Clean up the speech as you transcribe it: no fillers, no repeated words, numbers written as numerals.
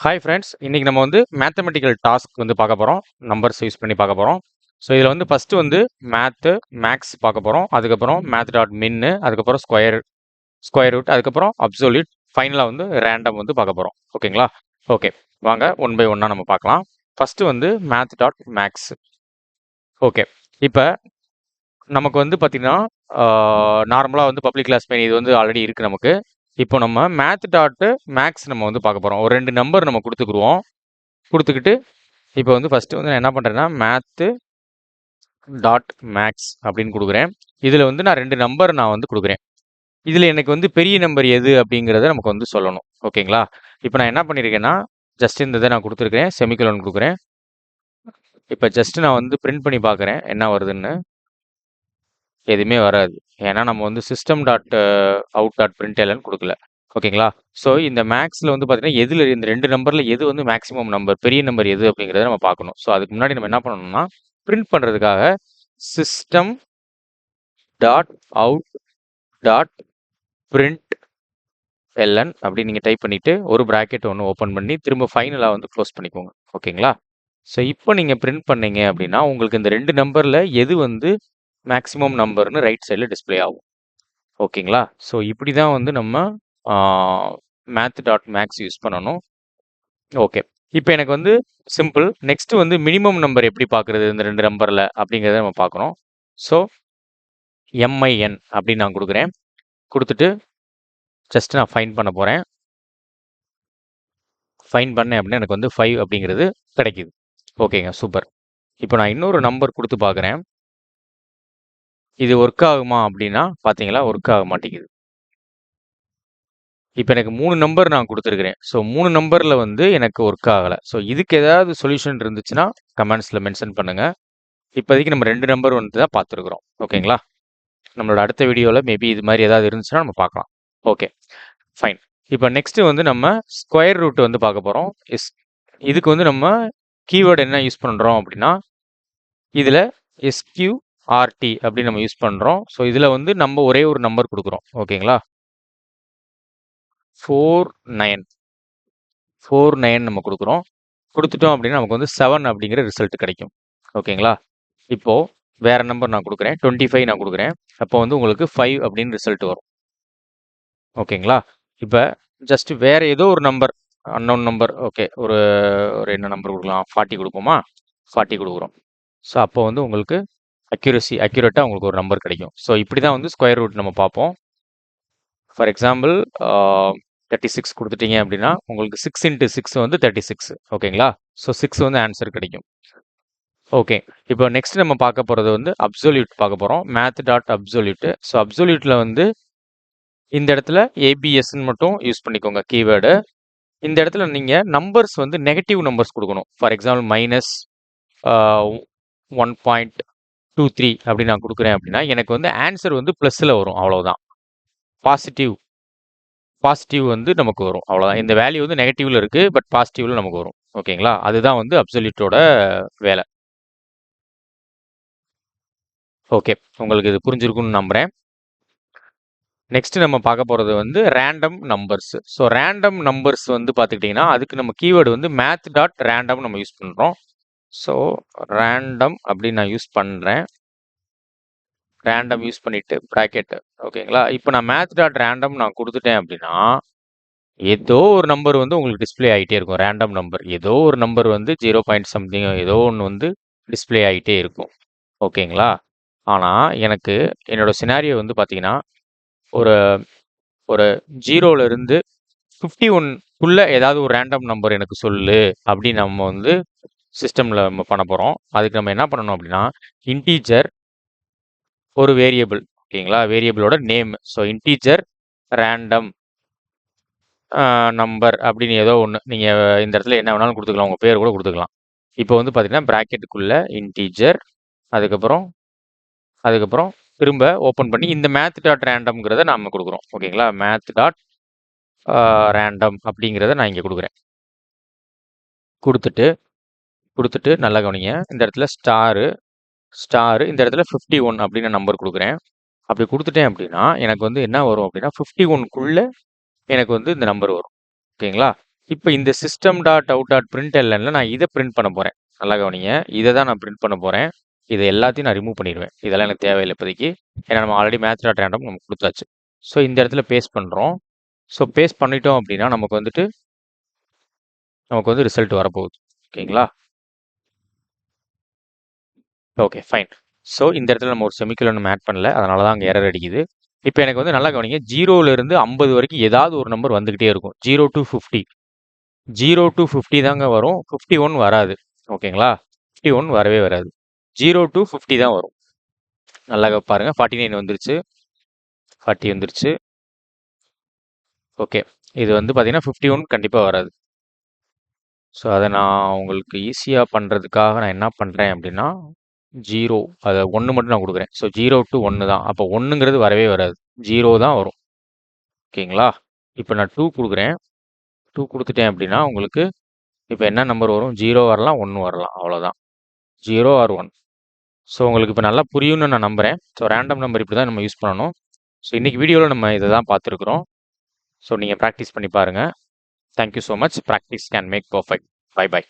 Hi friends, இன்னைக்கு நம்ம வந்து மேத்தமெட்டிக்கல் டாஸ்க் வந்து பார்க்க போகிறோம். நம்பர்ஸ் யூஸ் பண்ணி பார்க்க போகிறோம். ஸோ இதில் வந்து ஃபஸ்ட்டு வந்து மேக்ஸ் பார்க்க போகிறோம். அதுக்கப்புறம் Math.min, அதுக்கப்புறம் ஸ்கொயர் ரூட், அதுக்கப்புறம் அப்சொல்யூட், ஃபைனலாக வந்து ரேண்டம் வந்து பார்க்க போகிறோம். ஓகேங்களா? ஓகே, வாங்க ஒன் பை ஒன்னாக நம்ம பார்க்கலாம். ஃபஸ்ட்டு வந்து Math.max. ஓகே, இப்போ நமக்கு வந்து பார்த்தீங்கன்னா நார்மலாக வந்து பப்ளிக் கிளாஸ் மெயின் இது வந்து ஆல்ரெடி இருக்குது நமக்கு. இப்போ நம்ம Math.max நம்ம வந்து பார்க்க போகிறோம். ஒரு 2 நம்பர் நம்ம கொடுத்துக்குருவோம். கொடுத்துக்கிட்டு இப்போ வந்து ஃபஸ்ட்டு வந்து நான் என்ன பண்ணுறேன்னா Math.max அப்படின்னு கொடுக்குறேன். இதில் வந்து நான் 2 நம்பர் நான் வந்து கொடுக்குறேன். இதில் எனக்கு வந்து பெரிய நம்பர் எது அப்படிங்கிறத நமக்கு வந்து சொல்லணும். ஓகேங்களா? இப்போ நான் என்ன பண்ணியிருக்கேன்னா ஜஸ்ட் இந்த இதை நான் கொடுத்துருக்கேன், செமிகோலன் கொடுக்குறேன். இப்போ ஜஸ்ட் நான் வந்து பிரிண்ட் பண்ணி பார்க்குறேன் என்ன வருதுன்னு. எதுவுமே வராது. ஏன்னா நம்ம வந்து system.out.println கொடுக்கல. ஓகேங்களா? ஸோ இந்த மேக்ஸில் வந்து பார்த்தீங்கன்னா எதில் இந்த 2 நம்பரில் எது வந்து மேக்ஸிமம் நம்பர், பெரிய நம்பர் எது அப்படிங்கிறத நம்ம பார்க்கணும். ஸோ அதுக்கு முன்னாடி நம்ம என்ன பண்ணணும்னா பிரிண்ட் பண்ணுறதுக்காக system.out.println அப்படி நீங்கள் டைப் பண்ணிவிட்டு ஒரு ப்ராக்கெட் ஒன்று ஓப்பன் பண்ணி திரும்ப ஃபைனலாக வந்து க்ளோஸ் பண்ணிக்கோங்க. ஓகேங்களா? ஸோ இப்போ நீங்கள் பிரிண்ட் பண்ணீங்க அப்படின்னா உங்களுக்கு இந்த 2 நம்பரில் எது வந்து மேக்ஸிமம் நம்பர்னு ரைட் சைடில் டிஸ்பிளே ஆகும். ஓகேங்களா? ஸோ இப்படி தான் வந்து நம்ம Math.max யூஸ் பண்ணணும். ஓகே, இப்போ எனக்கு வந்து சிம்பிள். நெக்ஸ்ட் வந்து மினிமம் நம்பர் எப்படி பார்க்குறது இந்த 2 நம்பரில் அப்படிங்கிறத நம்ம பார்க்குறோம். ஸோ MIN அப்படின்னு நான் கொடுக்குறேன். கொடுத்துட்டு ஜஸ்ட் நான் ஃபைன் பண்ண போகிறேன். ஃபைன் பண்ணேன் அப்படின்னா எனக்கு வந்து 5 அப்படிங்கிறது கிடைக்குது. ஓகேங்க, சூப்பர். இப்போ நான் இன்னொரு நம்பர் கொடுத்து பார்க்குறேன். இது ஒர்க் ஆகுமா அப்படின்னா பார்த்தீங்களா, ஒர்க் ஆக மாட்டேங்குது. இப்போ எனக்கு 3 நம்பர் நான் கொடுத்துருக்கிறேன். ஸோ 3 நம்பரில் வந்து எனக்கு ஒர்க் ஆகலை. ஸோ இதுக்கு ஏதாவது சொல்யூஷன் இருந்துச்சுன்னா கமெண்ட்ஸில் மென்ஷன் பண்ணுங்கள். இப்போதைக்கு நம்ம 2 நம்பர் வந்து தான் பார்த்துருக்குறோம். ஓகேங்களா? நம்மளோட அடுத்த வீடியோவில் மேபி இது மாதிரி ஏதாவது இருந்துச்சுன்னா நம்ம பார்க்கலாம். Okay, fine. இப்போ நெக்ஸ்ட்டு வந்து நம்ம ஸ்கொயர் ரூட் வந்து பார்க்க போகிறோம். இதுக்கு வந்து நம்ம கீவேர்டு என்ன யூஸ் பண்ணுறோம் அப்படின்னா இதில் SQRT அப்படின்னு நம்ம யூஸ் பண்ணுறோம். ஸோ இதில் வந்து நம்ம ஒரே ஒரு நம்பர் கொடுக்குறோம். ஓகேங்களா? 49 நம்ம கொடுக்குறோம். கொடுத்துட்டோம் அப்படின்னா நமக்கு வந்து 7 அப்படிங்கிற ரிசல்ட் கிடைக்கும். ஓகேங்களா? இப்போது வேறு நம்பர் நான் கொடுக்குறேன், 25 நான் கொடுக்குறேன். அப்போ வந்து உங்களுக்கு 5 அப்படின்னு ரிசல்ட் வரும். ஓகேங்களா? இப்போ ஜஸ்ட் வேறு ஏதோ ஒரு நம்பர், அன்னோன் நம்பர், ஓகே, ஒரு ஒரு என்ன நம்பர் கொடுக்கலாம், 40 கொடுப்போமா? 40 கொடுக்குறோம். ஸோ அப்போ வந்து உங்களுக்கு அக்யூரேட்டாக உங்களுக்கு ஒரு நம்பர் கிடைக்கும். ஸோ இப்படி தான் வந்து ஸ்கொயர் ரூட் நம்ம பார்ப்போம். ஃபார் எக்ஸாம்பிள் 36 கொடுத்துட்டீங்க அப்படின்னா உங்களுக்கு 6 × 6 வந்து 36. ஓகேங்களா? ஸோ 6 வந்து ஆன்சர் கிடைக்கும். ஓகே, இப்போ நெக்ஸ்ட் நம்ம பார்க்க போகிறது வந்து அப்சொல்யூட் பார்க்க போகிறோம். Math.absolute. ஸோ அப்சொல்யூட்டில் வந்து இந்த இடத்துல ABSன்னு மட்டும் யூஸ் பண்ணிக்கோங்க கீவேர்டு. இந்த இடத்துல நீங்கள் நம்பர்ஸ் வந்து நெகட்டிவ் நம்பர்ஸ் கொடுக்கணும். ஃபார் எக்ஸாம்பிள் -1.23 அப்படி நான் கொடுக்குறேன் அப்படின்னா எனக்கு வந்து ஆன்சர் வந்து ப்ளஸில் வரும். அவ்வளோதான். பாசிட்டிவ் வந்து நமக்கு வரும். அவ்வளோதான். இந்த வேல்யூ வந்து நெகட்டிவ்ல இருக்கு, பட் பாசிட்டிவ்ல நமக்கு வரும். ஓகேங்களா? அதுதான் வந்து அப்சல்யூட்டோட வேலை. ஓகே, உங்களுக்கு இது புரிஞ்சிருக்கும்னு நம்புறேன். நெக்ஸ்ட் நம்ம பார்க்க போகிறது வந்து random numbers. So random numbers வந்து பார்த்துக்கிட்டிங்கன்னா அதுக்கு நம்ம கீவேர்டு வந்து Math.random நம்ம யூஸ் பண்ணுறோம். ஸோ ரேண்டம் அப்படின்னு நான் யூஸ் பண்ணுறேன். ரேண்டம் யூஸ் பண்ணிட்டு ப்ராக்கெட். ஓகேங்களா? இப்போ நான் Math.random நான் கொடுத்துட்டேன் அப்படின்னா ஏதோ ஒரு நம்பர் வந்து உங்களுக்கு டிஸ்பிளே ஆகிட்டே இருக்கும். ரேண்டம் நம்பர் ஏதோ ஒரு நம்பர் வந்து 0 பாயிண்ட் சம்திங் ஏதோ ஒன்று வந்து டிஸ்பிளே ஆகிட்டே இருக்கும். ஓகேங்களா? ஆனால் எனக்கு என்னோட சினாரியோ வந்து பார்த்தீங்கன்னா ஒரு ஒரு 0லேருந்து 51க்குள்ளே ஏதாவது ஒரு ரேண்டம் நம்பர் எனக்கு சொல்லு அப்படின்னு நம்ம வந்து சிஸ்டமில் நம்ம பண்ண போகிறோம். அதுக்கு நம்ம என்ன பண்ணணும் அப்படின்னா இன்டீஜர் ஒரு வேரியபிள். ஓகேங்களா? வேரியபிளோட name. So integer random number அப்படின்னு ஏதோ ஒன்று நீங்கள் இந்த இடத்துல என்ன வேணாலும் கொடுத்துக்கலாம். உங்கள் பேர் கூட கொடுத்துக்கலாம். இப்போ வந்து பார்த்தீங்கன்னா ப்ராக்கெட்டுக்குள்ளே இன்டீஜர், அதுக்கப்புறம் திரும்ப ஓப்பன் பண்ணி இந்த Math.randomங்கிறத நாம் கொடுக்குறோம். ஓகேங்களா? Math.random அப்படிங்கிறத நான் இங்கே கொடுக்குறேன். கொடுத்துட்டு நல்லா கவனிங்க. இந்த இடத்துல ஸ்டாரு இந்த இடத்துல 51 அப்படின்னு நம்பர் கொடுக்குறேன். அப்படி கொடுத்துட்டேன் அப்படின்னா எனக்கு வந்து என்ன வரும் அப்படின்னா 51க்குள்ளே எனக்கு வந்து இந்த நம்பர் வரும். ஓகேங்களா? இப்போ இந்த system dot out dot print எல்என்ல நான் இதை பிரிண்ட் பண்ண போகிறேன். நல்லா கவனிங்க. இதை தான் நான் பிரிண்ட் பண்ண போகிறேன். இதை எல்லாத்தையும் நான் ரிமூவ் பண்ணிடுவேன். இதெல்லாம் எனக்கு தேவையில்லை இப்போதைக்கு. ஏன்னா நம்ம ஆல்ரெடி மேத்ஸ் டாட் ரேண்டம் நம்ம கொடுத்தாச்சு. ஸோ இந்த இடத்துல பேஸ்ட் பண்ணுறோம். ஸோ பேஸ்ட் பண்ணிட்டோம் அப்படின்னா நமக்கு வந்து ரிசல்ட் வரப்போகுது. ஓகேங்களா? Okay fine. ஸோ இந்த இடத்துல நம்ம ஒரு செமிக்கோலன் நம்ம ஆட் பண்ணல. அதனால தான் அங்கே எரர் அடிக்குது. இப்போ எனக்கு வந்து நல்லா கவனிங்க. 0லேருந்து 50 வரைக்கும் ஏதாவது ஒரு நம்பர் வந்துக்கிட்டே இருக்கும். 0 to 50. 0 to 50 தாங்க வரும். 51 வராது. ஓகேங்களா? 51 வரவே வராது. 0 to 50 தான் வரும். நல்லா பாருங்க. 49 வந்துருச்சு. 40 வந்துருச்சு. ஓகே. இது வந்து பார்த்தீங்கன்னா 51 கண்டிப்பாக வராது. ஸோ அதை நான் உங்களுக்கு ஈஸியாக பண்ணுறதுக்காக நான் என்ன பண்ணுறேன் அப்படின்னா 0 அதை 1 மட்டும் நான் கொடுக்குறேன். ஸோ 0 to 1 தான். அப்போ 1ங்கிறது வரவே வராது. 0 தான் வரும். ஓகேங்களா? இப்போ நான் 2 கொடுக்குறேன். 2 கொடுத்துட்டேன் அப்படின்னா உங்களுக்கு இப்போ என்ன நம்பர் வரும்? 0 வரலாம், 1 வரலாம். அவ்வளோதான். 0 ஆர் 1. ஸோ உங்களுக்கு இப்போ நல்லா புரியும்னு நான் நம்புகிறேன். ஸோ ரேண்டம் நம்பர் இப்படி தான் நம்ம யூஸ் பண்ணணும். ஸோ இன்றைக்கி வீடியோவில் நம்ம இதை தான் பார்த்துருக்குறோம். ஸோ நீங்கள் ப்ராக்டிஸ் பண்ணி பாருங்கள். Thank you so much. Practice can make perfect. Bye by.